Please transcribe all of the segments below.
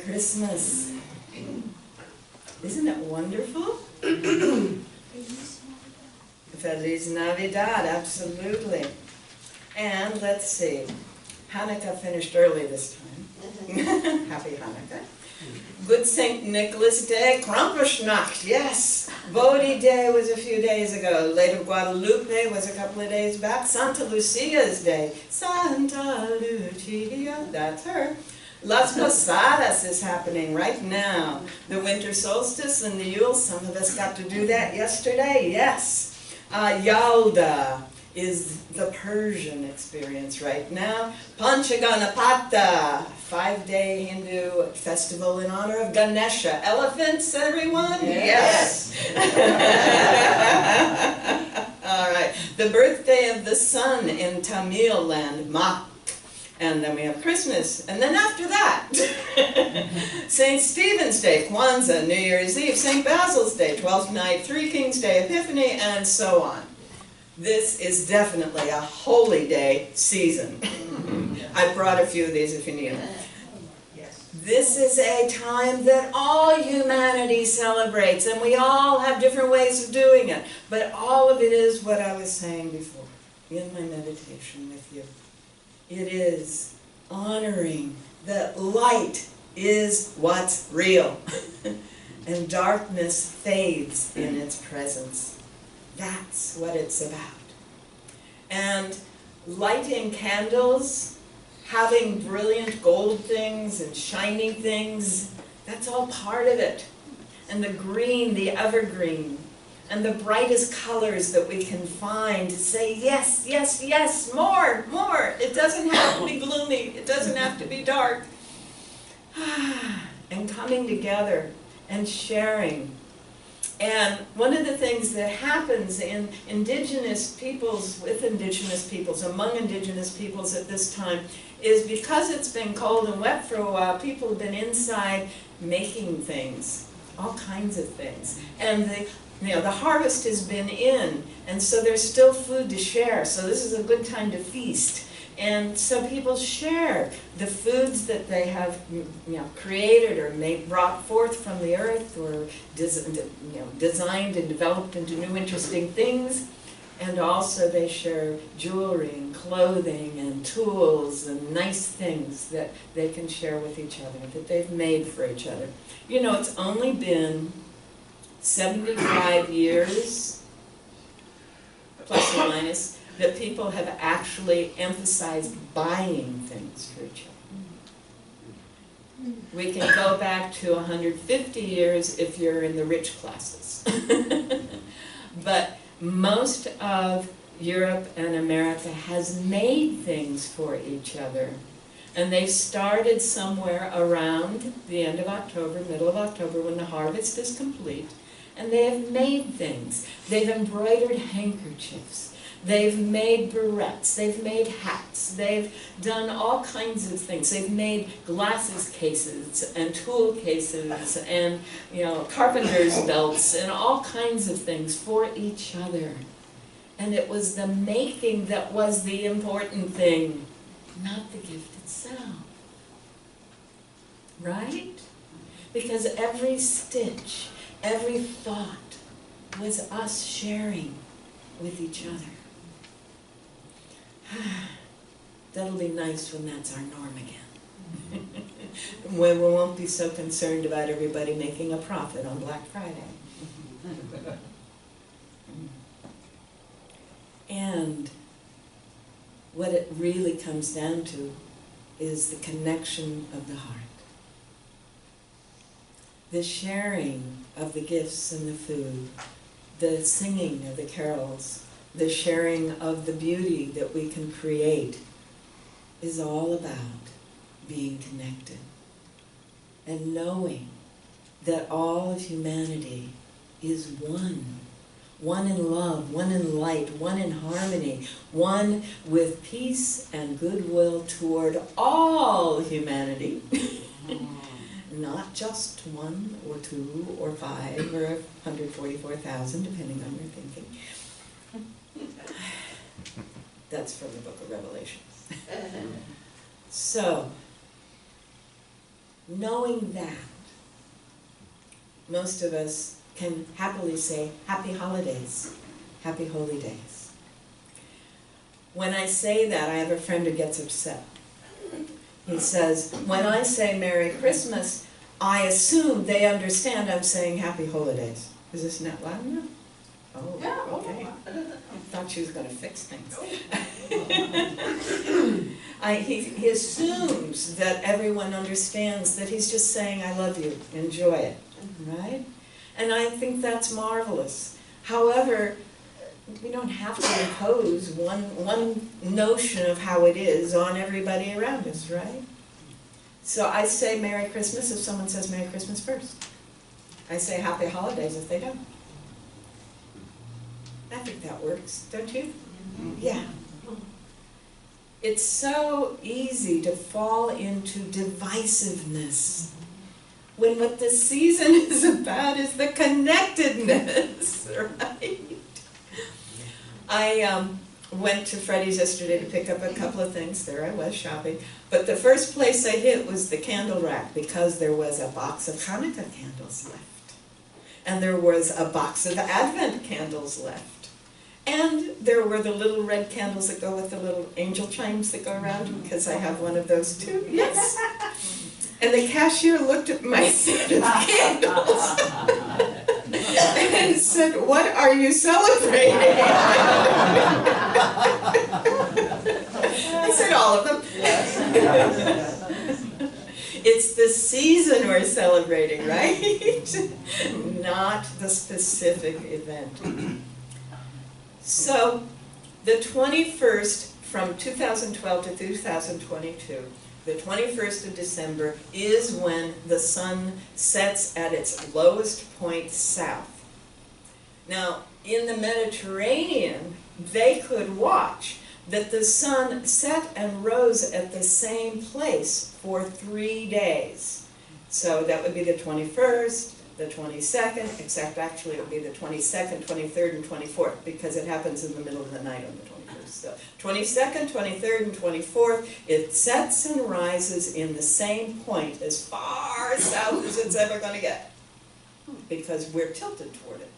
Christmas. Isn't it wonderful? Feliz Navidad, absolutely. And let's see, Hanukkah finished early this time. Happy Hanukkah. Good St. Nicholas Day, Krampusnacht, yes. Bodhi Day was a few days ago. Lady of Guadalupe was a couple of days back. Santa Lucia's Day. Santa Lucia, that's her. Las Posadas is happening right now. The winter solstice and the Yule, some of us got to do that yesterday, yes. Yalda is the Persian experience right now. Panchaganapata, 5-day Hindu festival in honor of Ganesha. Elephants, everyone? Yes. All right. The birthday of the sun in Tamil land, Mak. And then we have Christmas, and then after that, St. Stephen's Day, Kwanzaa, New Year's Eve, St. Basil's Day, 12th night, Three Kings Day, Epiphany, and so on. This is definitely a holy day season. I brought a few of these if you need them. This is a time that all humanity celebrates, and we all have different ways of doing it. But all of it is what I was saying before in my meditation with you. It is honoring that light is what's real, and darkness fades in its presence. That's what it's about. And lighting candles, having brilliant gold things and shiny things, that's all part of it. And the green, the evergreen, and the brightest colors that we can find to say, yes, yes, yes, more, more. It doesn't have to be gloomy. It doesn't have to be dark. And coming together and sharing. And one of the things that happens in indigenous peoples, with indigenous peoples, among indigenous peoples at this time, is because it's been cold and wet for a while, people have been inside making things, all kinds of things. And the harvest has been in, and so there's still food to share. So this is a good time to feast. And so people share the foods that they have, created or brought forth from the earth, or designed and developed into new interesting things. And also they share jewelry and clothing and tools and nice things that they can share with each other, that they've made for each other. You know, it's only been 75 years, plus or minus, that people have actually emphasized buying things for each other. We can go back to 150 years if you're in the rich classes. But most of Europe and America has made things for each other. And they started somewhere around the end of October, middle of October, when the harvest is complete. And they have made things. They've embroidered handkerchiefs. They've made barrettes. They've made hats. They've done all kinds of things. They've made glasses cases and tool cases and, carpenter's belts and all kinds of things for each other. And it was the making that was the important thing, not the gift itself. Right? Because every stitch, every thought was us sharing with each other. That'll be nice when that's our norm again. When we won't be so concerned about everybody making a profit on Black Friday. And what it really comes down to is the connection of the heart. The sharing of the gifts and the food, the singing of the carols, the sharing of the beauty that we can create is all about being connected and knowing that all of humanity is one. One in love, one in light, one in harmony, one with peace and goodwill toward all humanity. Not just 1 or 2 or 5 or 144,000, depending on your thinking. That's from the book of Revelations. So, knowing that, most of us can happily say, happy holidays, happy holy days. When I say that, I have a friend who gets upset. He says, when I say Merry Christmas, I assume they understand I'm saying happy holidays. Is this not loud enough? Oh, Yeah, okay. oh. I thought she was going to fix things. He assumes that everyone understands that he's just saying, I love you, enjoy it, right? And I think that's marvelous. However, we don't have to impose one notion of how it is on everybody around us, right? So I say Merry Christmas if someone says Merry Christmas first. I say Happy Holidays if they don't. I think that works, don't you? Yeah. It's so easy to fall into divisiveness when what the season is about is the connectedness, right? I went to Freddy's yesterday to pick up a couple of things. There I was shopping. But the first place I hit was the candle rack because there was a box of Hanukkah candles left. And there was a box of Advent candles left. And there were the little red candles that go with the little angel chimes that go around, because I have one of those too. Yes. And the cashier looked at my set of candles and said, "What are you celebrating?" I said, "All of them." It's the season we're celebrating, right? Not the specific event. So, the 21st, from 2012 to 2022, the 21st of December is when the sun sets at its lowest point south. Now, in the Mediterranean, they could watch that the sun set and rose at the same place for 3 days. So that would be the 21st, the 22nd, except actually it would be the 22nd, 23rd, and 24th, because it happens in the middle of the night on the 21st. So 22nd, 23rd, and 24th, it sets and rises in the same point as far south as it's ever going to get, because we're tilted toward it.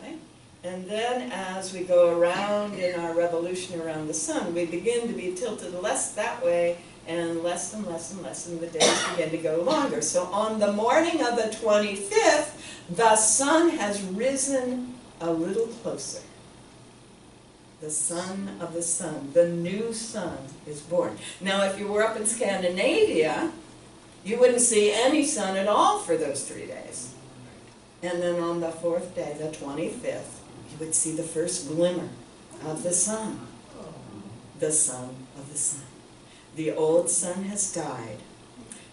Right? And then as we go around in our revolution around the sun, we begin to be tilted less that way, and less and less and less, and the days begin to go longer. So on the morning of the 25th, the sun has risen a little closer. The son of the sun, the new sun, is born. Now, if you were up in Scandinavia, you wouldn't see any sun at all for those 3 days. And then on the 4th day, the 25th, you would see the first glimmer of the sun. The son of the sun. The old sun has died.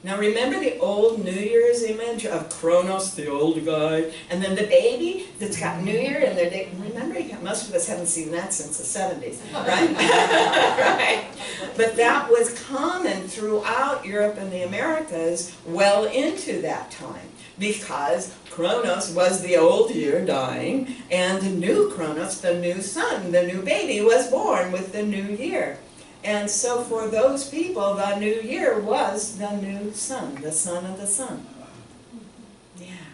Now remember the old New Year's image of Kronos, the old guy, and then the baby that's got New Year in their day. Remember, most of us haven't seen that since the 70s, right? Right. But that was common throughout Europe and the Americas well into that time, because Kronos was the old year dying, and the new Kronos, the new sun, the new baby, was born with the new year. And so for those people, the new year was the new sun, the son of the sun. Yeah,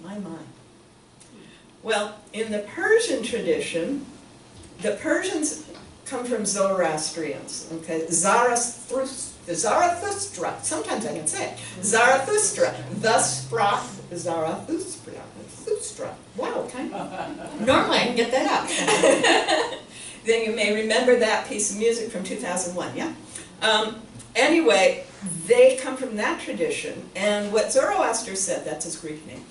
my. Well, in the Persian tradition, the Persians come from Zoroastrians, okay? Zarathustra, sometimes I can say it. Zarathustra, thus sprach Zarathustra. Wow, okay. Normally I can get that out. Then you may remember that piece of music from 2001, yeah? Anyway, they come from that tradition, and what Zoroaster said, that's his Greek name,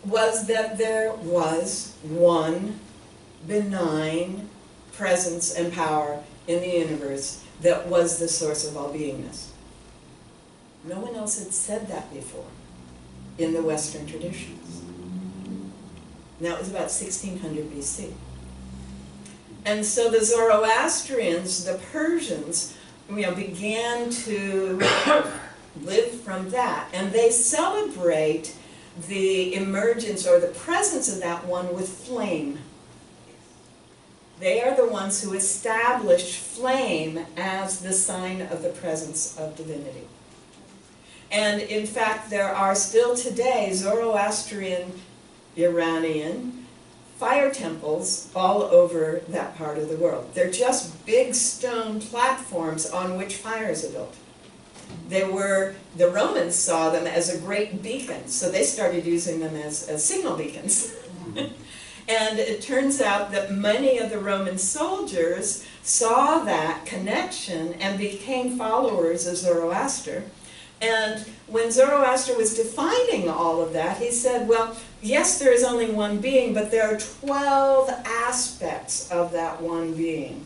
was that there was one benign presence and power in the universe that was the source of all beingness. No one else had said that before in the Western traditions. Now, it was about 1600 BC. And so the Zoroastrians, the Persians, began to live from that. And they celebrate the emergence or the presence of that one with flame. They are the ones who established flame as the sign of the presence of divinity. And in fact, there are still today Zoroastrian, Iranian fire temples all over that part of the world. They're just big stone platforms on which fires are built. The Romans saw them as a great beacon, so they started using them as signal beacons. And it turns out that many of the Roman soldiers saw that connection and became followers of Zoroaster. And when Zoroaster was defining all of that, he said, well, yes, there is only one being, but there are 12 aspects of that one being.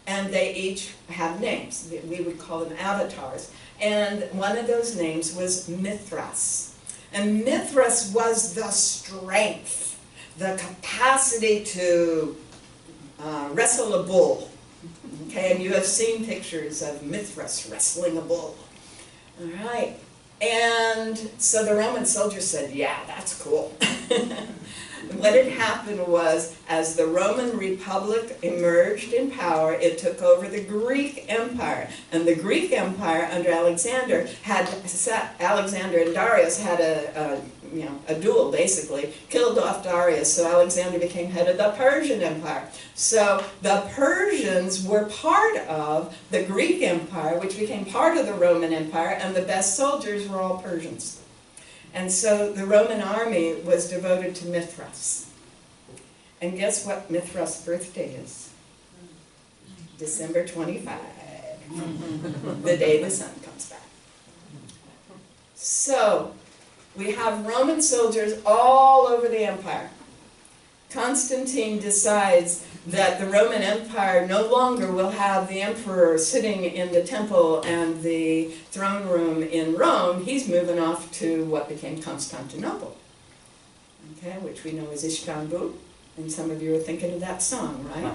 And they each have names. We would call them avatars. And one of those names was Mithras. And Mithras was the strength, the capacity to wrestle a bull. Okay, and you have seen pictures of Mithras wrestling a bull. All right. And so the Roman soldiers said, yeah, that's cool. What had happened was, as the Roman Republic emerged in power, it took over the Greek Empire. And the Greek Empire under Alexander and Darius had a duel, basically, killed off Darius, so Alexander became head of the Persian Empire. So the Persians were part of the Greek Empire, which became part of the Roman Empire, and the best soldiers were all Persians. And so the Roman army was devoted to Mithras. And guess what Mithras' birthday is? December 25, the day the sun comes back. So we have Roman soldiers all over the empire. Constantine decides that the Roman Empire no longer will have the emperor sitting in the temple and the throne room in Rome. He's moving off to what became Constantinople, okay, which we know as Istanbul. And some of you are thinking of that song, right?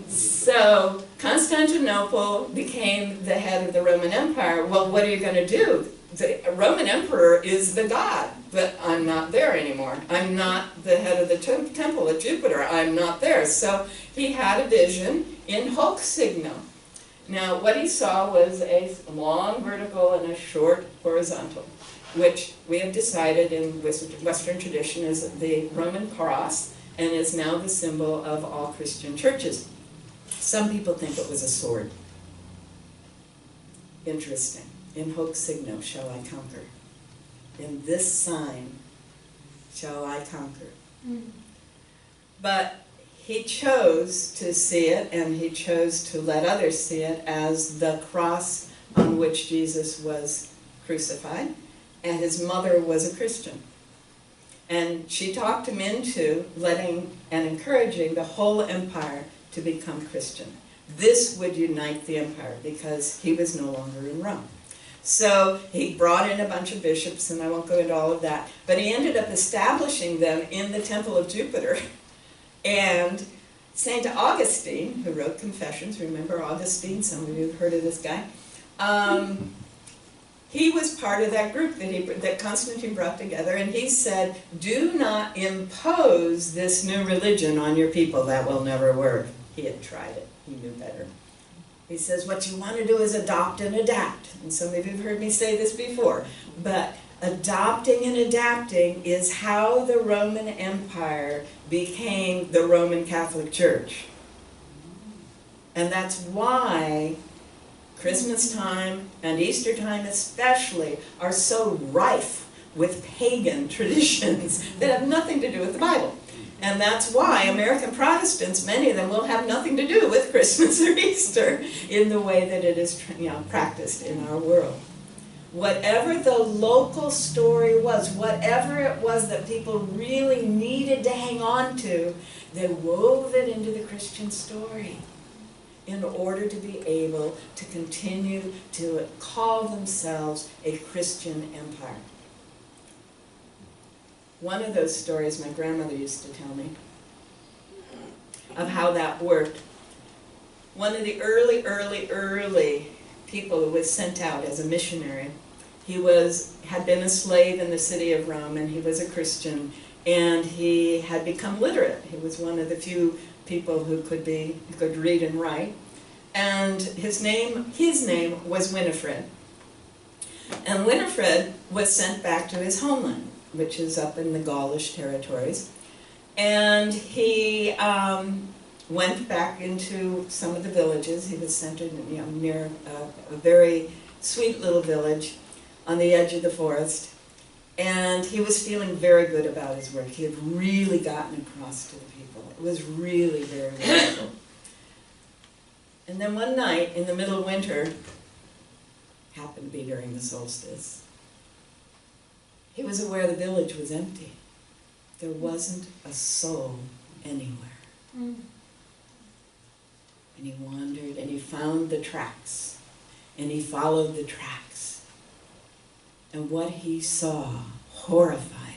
So Constantinople became the head of the Roman Empire. Well, what are you going to do? The Roman emperor is the god, but I'm not there anymore. I'm not the head of the temple of Jupiter. I'm not there. So he had a vision in hoc signo. Now, what he saw was a long vertical and a short horizontal, which we have decided in Western tradition is the Roman cross and is now the symbol of all Christian churches. Some people think it was a sword. Interesting. In hoc signo shall I conquer. In this sign shall I conquer. But he chose to see it, and he chose to let others see it as the cross on which Jesus was crucified, and his mother was a Christian. And she talked him into letting and encouraging the whole empire to become Christian. This would unite the empire because he was no longer in Rome. So he brought in a bunch of bishops, and I won't go into all of that, but he ended up establishing them in the temple of Jupiter. And St. Augustine, who wrote Confessions, remember Augustine? Some of you have heard of this guy. He was part of that group that Constantine brought together, and he said, do not impose this new religion on your people. That will never work. He had tried it. He knew better. He says, what you want to do is adopt and adapt. And some of you have heard me say this before. But adopting and adapting is how the Roman Empire became the Roman Catholic Church. And that's why Christmas time and Easter time especially are so rife with pagan traditions that have nothing to do with the Bible. And that's why American Protestants, many of them, will have nothing to do with Christmas or Easter in the way that it is practiced in our world. Whatever the local story was, whatever it was that people really needed to hang on to, they wove it into the Christian story in order to be able to continue to call themselves a Christian empire. One of those stories my grandmother used to tell me of how that worked. One of the early people who was sent out as a missionary, he had been a slave in the city of Rome, and he was a Christian, and he had become literate. He was one of the few people who could read and write. And his name was Winifred. And Winifred was sent back to his homeland, which is up in the Gaulish territories. And he went back into some of the villages. He was sent near a very sweet little village on the edge of the forest. And he was feeling very good about his work. He had really gotten across to the people. It was really very wonderful. And then one night in the middle of winter, happened to be during the solstice, he was aware the village was empty. There wasn't a soul anywhere. And he wandered and he found the tracks. And he followed the tracks. And what he saw horrified him.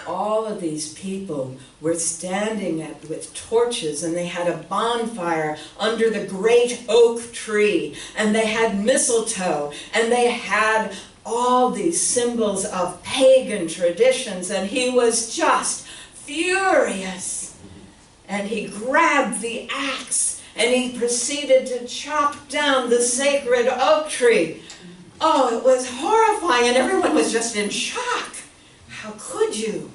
All of these people were standing with torches, and they had a bonfire under the great oak tree, and they had mistletoe, and they had all these symbols of pagan traditions, and he was just furious. And he grabbed the axe, and he proceeded to chop down the sacred oak tree. Oh, it was horrifying, and everyone was just in shock. How could you?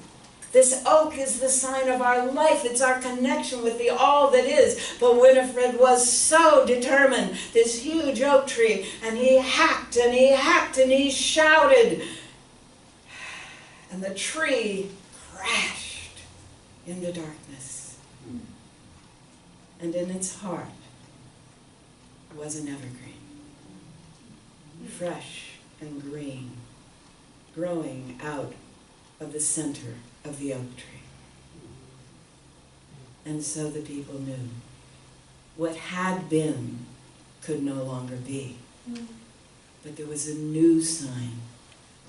This oak is the sign of our life. It's our connection with the all that is. But Winifred was so determined, this huge oak tree, and he hacked and he hacked and he shouted. And the tree crashed in the darkness. And in its heart was an evergreen, fresh and green, growing out of the center of the oak tree. And so the people knew what had been could no longer be. But there was a new sign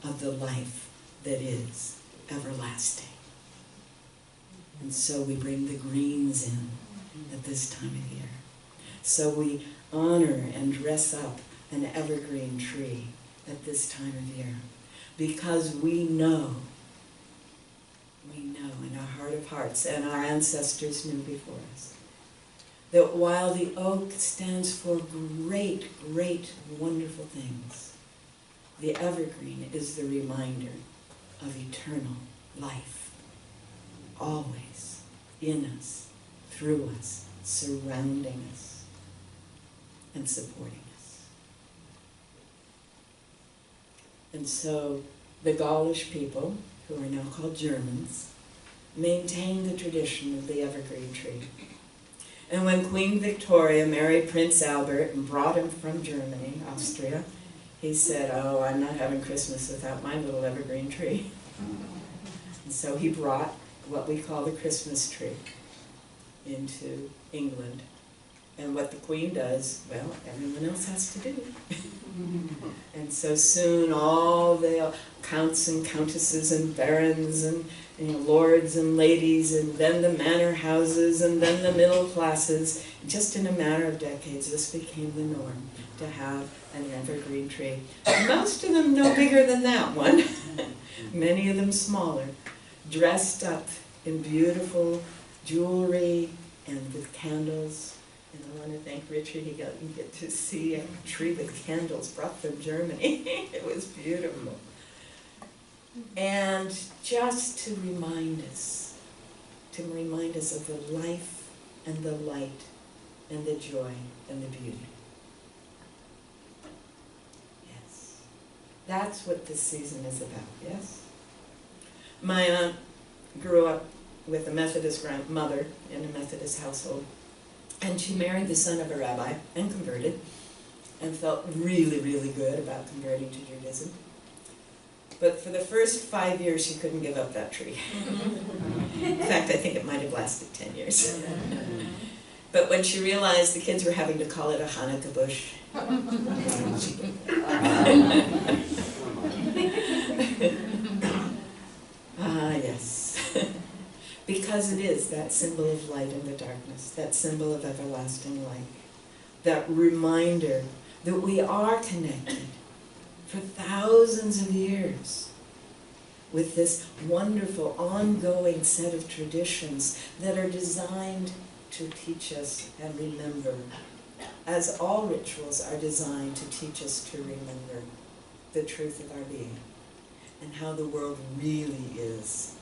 of the life that is everlasting. And so we bring the greens in at this time of year. So we honor and dress up an evergreen tree at this time of year, because we know in our heart of hearts, and our ancestors knew before us, that while the oak stands for great, great, wonderful things, the evergreen is the reminder of eternal life, always in us, through us, surrounding us, and supporting us. And so the Gaulish people, who are now called Germans, maintained the tradition of the evergreen tree. And when Queen Victoria married Prince Albert and brought him from Germany, Austria, he said, "Oh, I'm not having Christmas without my little evergreen tree." And so he brought what we call the Christmas tree into England. And what the Queen does, well, everyone else has to do. And so soon all the counts and countesses and barons and lords and ladies, and then the manor houses, and then the middle classes, just in a matter of decades, this became the norm, to have an evergreen tree. Most of them no bigger than that one, many of them smaller, dressed up in beautiful jewelry and with candles. And I want to thank Richard, he got to get to see a tree with candles brought from Germany. It was beautiful. And just to remind us of the life and the light and the joy and the beauty. Yes. That's what this season is about, yes? My aunt grew up with a Methodist grandmother in a Methodist household. And she married the son of a rabbi and converted, and felt really, really good about converting to Judaism. But for the first 5 years, she couldn't give up that tree. In fact, I think it might have lasted 10 years. But when she realized the kids were having to call it a Hanukkah bush, she did. Yes. Because it is that symbol of light in the darkness, that symbol of everlasting light, that reminder that we are connected for thousands of years with this wonderful ongoing set of traditions that are designed to teach us and remember as all rituals are designed to teach us to remember the truth of our being and how the world really is,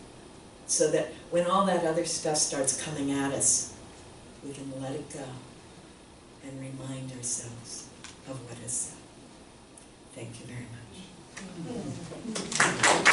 so that when all that other stuff starts coming at us, we can let it go and remind ourselves of what is said. Thank you very much.